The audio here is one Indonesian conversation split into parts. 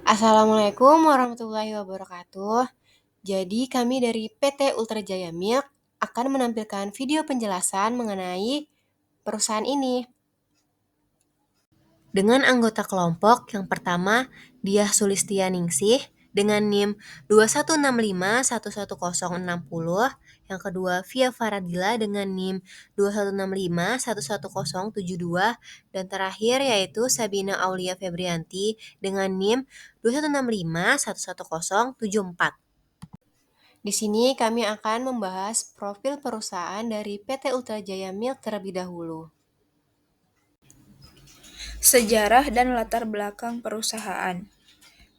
Assalamualaikum warahmatullahi wabarakatuh. Jadi kami dari PT Ultra Jaya Milk akan menampilkan video penjelasan mengenai perusahaan ini. Dengan anggota kelompok yang pertama, Diah Sulistianingsih dengan NIM 216511060, yang kedua Via Faradila dengan NIM 216511072, dan terakhir yaitu Sabina Aulia Febrianti dengan NIM 216511074. Di sini kami akan membahas profil perusahaan dari PT Ultra Jaya Milk terlebih dahulu. Sejarah dan latar belakang perusahaan.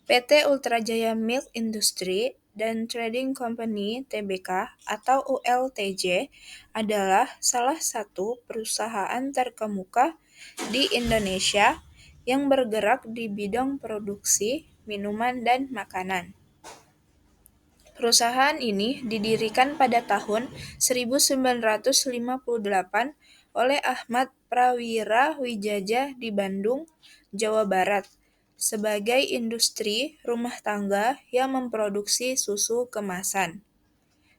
PT Ultra Jaya Milk Industry dan Trading Company Tbk atau ULTJ adalah salah satu perusahaan terkemuka di Indonesia yang bergerak di bidang produksi minuman dan makanan. Perusahaan ini didirikan pada tahun 1958 oleh Ahmad Prawira Wijaja di Bandung, Jawa Barat, sebagai industri rumah tangga yang memproduksi susu kemasan.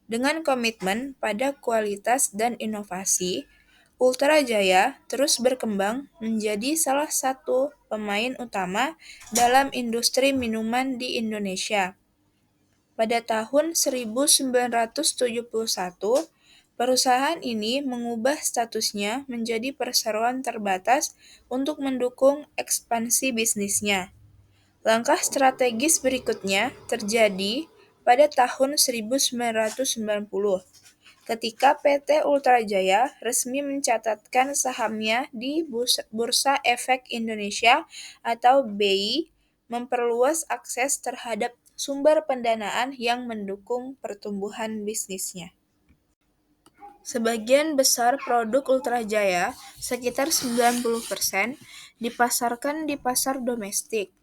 Dengan komitmen pada kualitas dan inovasi, Ultra Jaya terus berkembang menjadi salah satu pemain utama dalam industri minuman di Indonesia. Pada tahun 1971, perusahaan ini mengubah statusnya menjadi perseroan terbatas untuk mendukung ekspansi bisnisnya. Langkah strategis berikutnya terjadi pada tahun 1990, ketika PT Ultra Jaya resmi mencatatkan sahamnya di Bursa Efek Indonesia atau BI, memperluas akses terhadap sumber pendanaan yang mendukung pertumbuhan bisnisnya. Sebagian besar produk Ultra Jaya, sekitar 90%, dipasarkan di pasar domestik.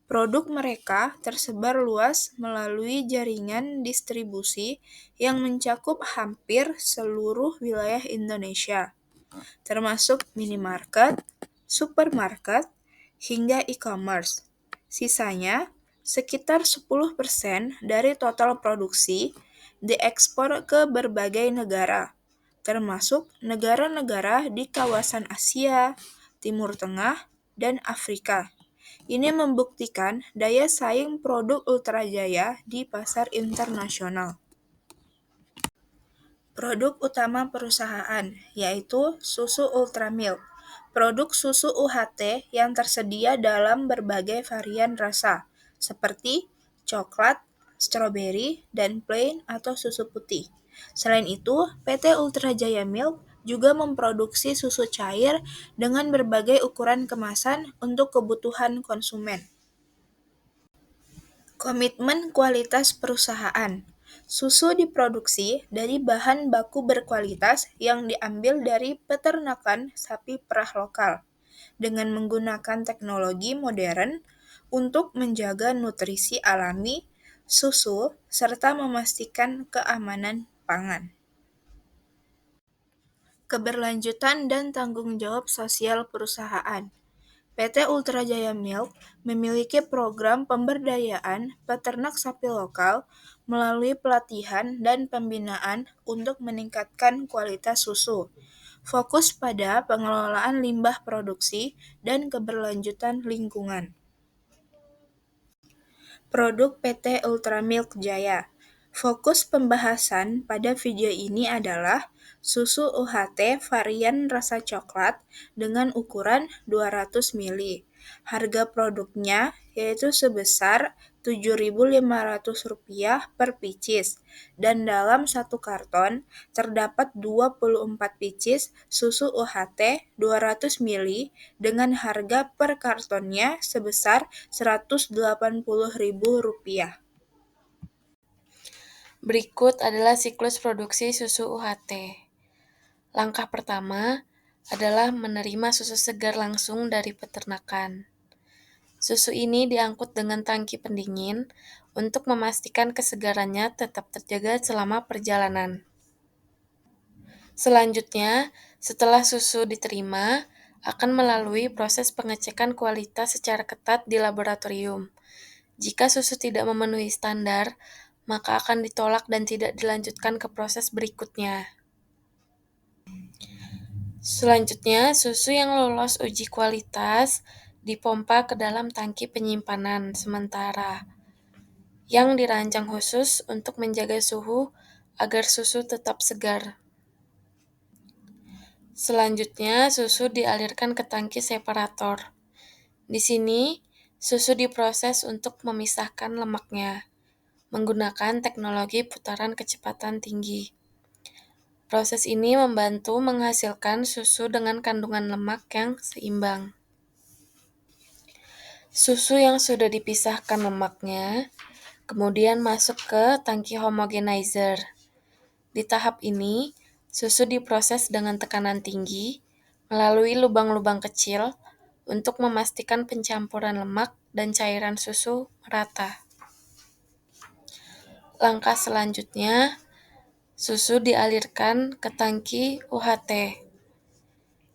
Produk mereka tersebar luas melalui jaringan distribusi yang mencakup hampir seluruh wilayah Indonesia, termasuk minimarket, supermarket, hingga e-commerce. Sisanya, sekitar 10% dari total produksi diekspor ke berbagai negara, termasuk negara-negara di kawasan Asia, Timur Tengah, dan Afrika. Ini membuktikan daya saing produk Ultra Jaya di pasar internasional. Produk utama perusahaan, yaitu susu Ultra Milk. Produk susu UHT yang tersedia dalam berbagai varian rasa, seperti coklat, stroberi, dan plain atau susu putih. Selain itu, PT Ultra Jaya Milk juga memproduksi susu cair dengan berbagai ukuran kemasan untuk kebutuhan konsumen. Komitmen kualitas perusahaan. Susu diproduksi dari bahan baku berkualitas yang diambil dari peternakan sapi perah lokal, dengan menggunakan teknologi modern untuk menjaga nutrisi alami susu serta memastikan keamanan pangan. Keberlanjutan dan tanggung jawab sosial perusahaan. PT Ultra Jaya Milk memiliki program pemberdayaan peternak sapi lokal melalui pelatihan dan pembinaan untuk meningkatkan kualitas susu. Fokus pada pengelolaan limbah produksi dan keberlanjutan lingkungan. Produk PT Ultra Milk Jaya. Fokus pembahasan pada video ini adalah susu UHT varian rasa coklat dengan ukuran 200 ml. Harga produknya yaitu sebesar Rp7.500 per pieces, dan dalam satu karton terdapat 24 pieces susu UHT 200 ml dengan harga per kartonnya sebesar Rp180.000. Berikut adalah siklus produksi susu UHT. Langkah pertama adalah menerima susu segar langsung dari peternakan. Susu ini diangkut dengan tangki pendingin untuk memastikan kesegarannya tetap terjaga selama perjalanan. Selanjutnya, setelah susu diterima, akan melalui proses pengecekan kualitas secara ketat di laboratorium. Jika susu tidak memenuhi standar, maka akan ditolak dan tidak dilanjutkan ke proses berikutnya. Selanjutnya, susu yang lolos uji kualitas dipompa ke dalam tangki penyimpanan sementara yang dirancang khusus untuk menjaga suhu agar susu tetap segar. Selanjutnya, susu dialirkan ke tangki separator. Di sini, susu diproses untuk memisahkan lemaknya menggunakan teknologi putaran kecepatan tinggi. Proses ini membantu menghasilkan susu dengan kandungan lemak yang seimbang. Susu yang sudah dipisahkan lemaknya kemudian masuk ke tangki homogenizer. Di tahap ini, susu diproses dengan tekanan tinggi melalui lubang-lubang kecil untuk memastikan pencampuran lemak dan cairan susu merata. Langkah selanjutnya, susu dialirkan ke tangki UHT.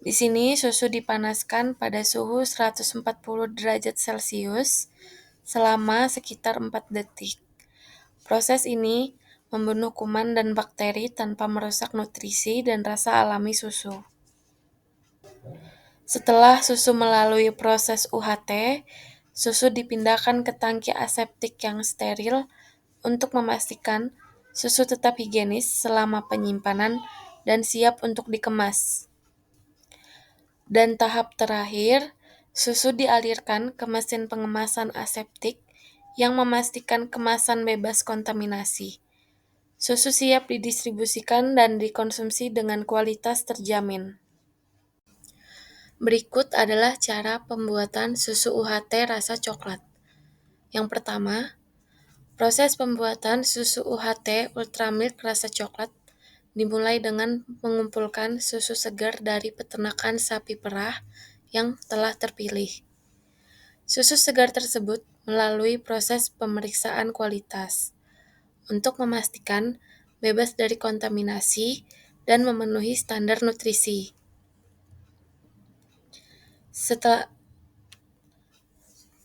Di sini susu dipanaskan pada suhu 140 derajat Celcius selama sekitar 4 detik. Proses ini membunuh kuman dan bakteri tanpa merusak nutrisi dan rasa alami susu. Setelah susu melalui proses UHT, susu dipindahkan ke tangki aseptik yang steril untuk memastikan susu tetap higienis selama penyimpanan dan siap untuk dikemas. Dan tahap terakhir, susu dialirkan ke mesin pengemasan aseptik yang memastikan kemasan bebas kontaminasi. Susu siap didistribusikan dan dikonsumsi dengan kualitas terjamin. Berikut adalah cara pembuatan susu UHT rasa coklat. Yang pertama, proses pembuatan susu UHT Ultramilk rasa coklat dimulai dengan mengumpulkan susu segar dari peternakan sapi perah yang telah terpilih. Susu segar tersebut melalui proses pemeriksaan kualitas untuk memastikan bebas dari kontaminasi dan memenuhi standar nutrisi.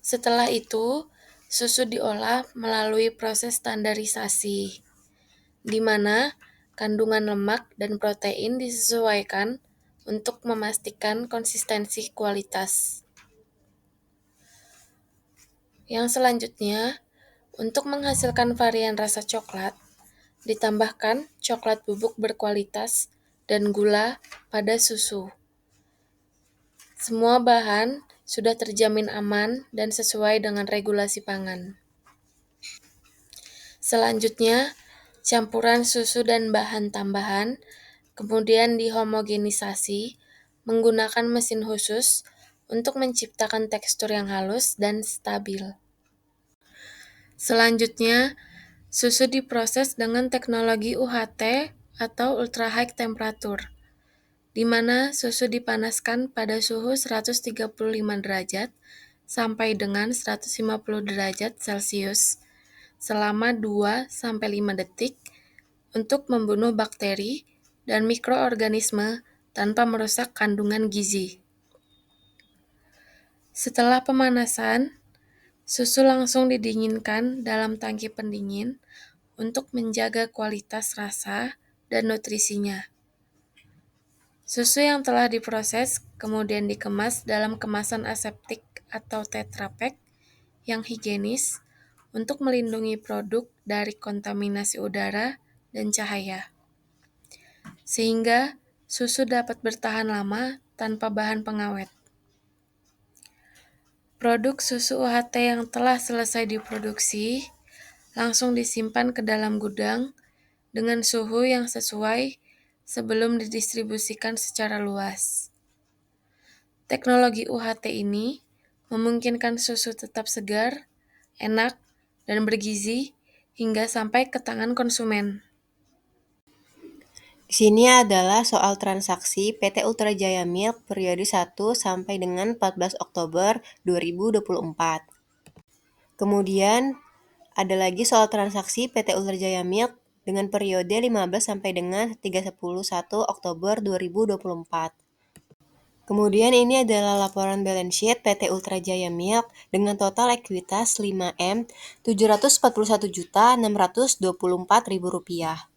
Setelah itu, susu diolah melalui proses standarisasi, di mana kandungan lemak dan protein disesuaikan untuk memastikan konsistensi kualitas. Yang selanjutnya, untuk menghasilkan varian rasa coklat, ditambahkan coklat bubuk berkualitas dan gula pada susu. Semua bahan sudah terjamin aman dan sesuai dengan regulasi pangan. Selanjutnya, campuran susu dan bahan tambahan kemudian dihomogenisasi menggunakan mesin khusus untuk menciptakan tekstur yang halus dan stabil. Selanjutnya, susu diproses dengan teknologi UHT atau ultra high temperature, di mana susu dipanaskan pada suhu 135 derajat sampai dengan 150 derajat Celcius selama 2-5 detik untuk membunuh bakteri dan mikroorganisme tanpa merusak kandungan gizi. Setelah pemanasan, susu langsung didinginkan dalam tangki pendingin untuk menjaga kualitas rasa dan nutrisinya. Susu yang telah diproses kemudian dikemas dalam kemasan aseptik atau Tetra Pak yang higienis untuk melindungi produk dari kontaminasi udara dan cahaya, sehingga susu dapat bertahan lama tanpa bahan pengawet. Produk susu UHT yang telah selesai diproduksi langsung disimpan ke dalam gudang dengan suhu yang sesuai sebelum didistribusikan secara luas. Teknologi UHT ini memungkinkan susu tetap segar, enak, dan bergizi hingga sampai ke tangan konsumen. Di sini adalah soal transaksi PT Ultra Jaya Milk periode 1 sampai dengan 14 Oktober 2024. Kemudian ada lagi soal transaksi PT Ultra Jaya Milk dengan periode 15 sampai dengan 31 Oktober 2024. Kemudian ini adalah laporan balance sheet PT Ultra Jaya Milk dengan total ekuitas 5M 741.624.000 rupiah.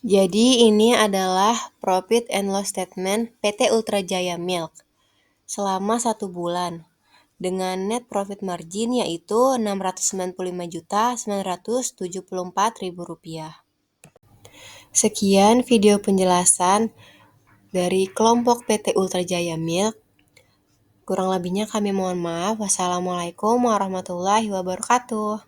Jadi ini adalah profit and loss statement PT Ultra Jaya Milk selama 1 bulan dengan net profit margin yaitu Rp695.974.000. Sekian video penjelasan dari kelompok PT Ultra Jaya Milk. Kurang lebihnya kami mohon maaf. Wassalamualaikum warahmatullahi wabarakatuh.